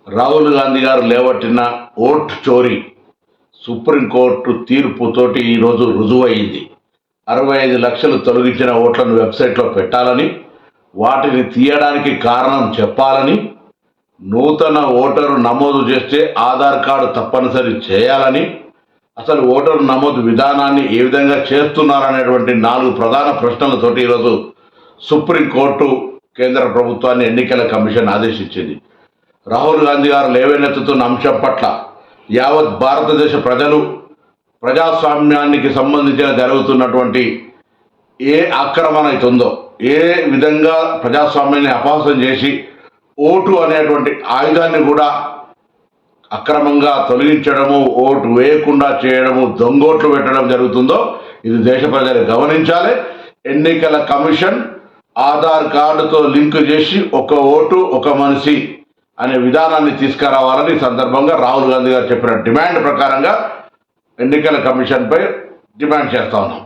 రాహుల్ గాంధీ గారు లేవట్టిన ఓట్ చోరీ సుప్రీంకోర్టు తీర్పుతోటి ఈరోజు రుజువైంది. 65 లక్షలు తొలగించిన ఓట్లను వెబ్సైట్లో పెట్టాలని, వాటిని తీయడానికి కారణం చెప్పాలని, నూతన ఓటరు నమోదు చేస్తే ఆధార్ కార్డు తప్పనిసరి చేయాలని, అసలు ఓటరు నమోదు విధానాన్ని ఏ విధంగా చేస్తున్నారనేటువంటి 4 ప్రధాన ప్రశ్నలతోటి ఈరోజు సుప్రీంకోర్టు కేంద్ర ప్రభుత్వాన్ని ఎన్నికల కమిషన్ ఆదేశించింది. రాహుల్ గాంధీ గారు లేవనెత్తుతున్న అంశం పట్ల యావత్ భారతదేశ ప్రజలు ప్రజాస్వామ్యానికి సంబంధించిన జరుగుతున్నటువంటి ఏ ఆక్రమణ అవుతుందో, ఏ విధంగా ప్రజాస్వామ్యాన్ని అపహాసం చేసి ఓటు అనేటువంటి ఆయుధాన్ని కూడా అక్రమంగా తొలగించడము, ఓటు వేయకుండా చేయడము, దొంగోట్లు పెట్టడం జరుగుతుందో ఇది దేశ ప్రజలు గమనించాలి. ఎన్నికల కమిషన్ ఆధార్ కార్డుతో లింక్ చేసి ఒక ఓటు ఒక మనిషి అనే విధానాన్ని తీసుకురావాలని సందర్భంగా రాహుల్ గాంధీ గారు చెప్పిన డిమాండ్ ప్రకారంగా ఎన్నికల కమిషన్పై డిమాండ్ చేస్తా ఉన్నాం.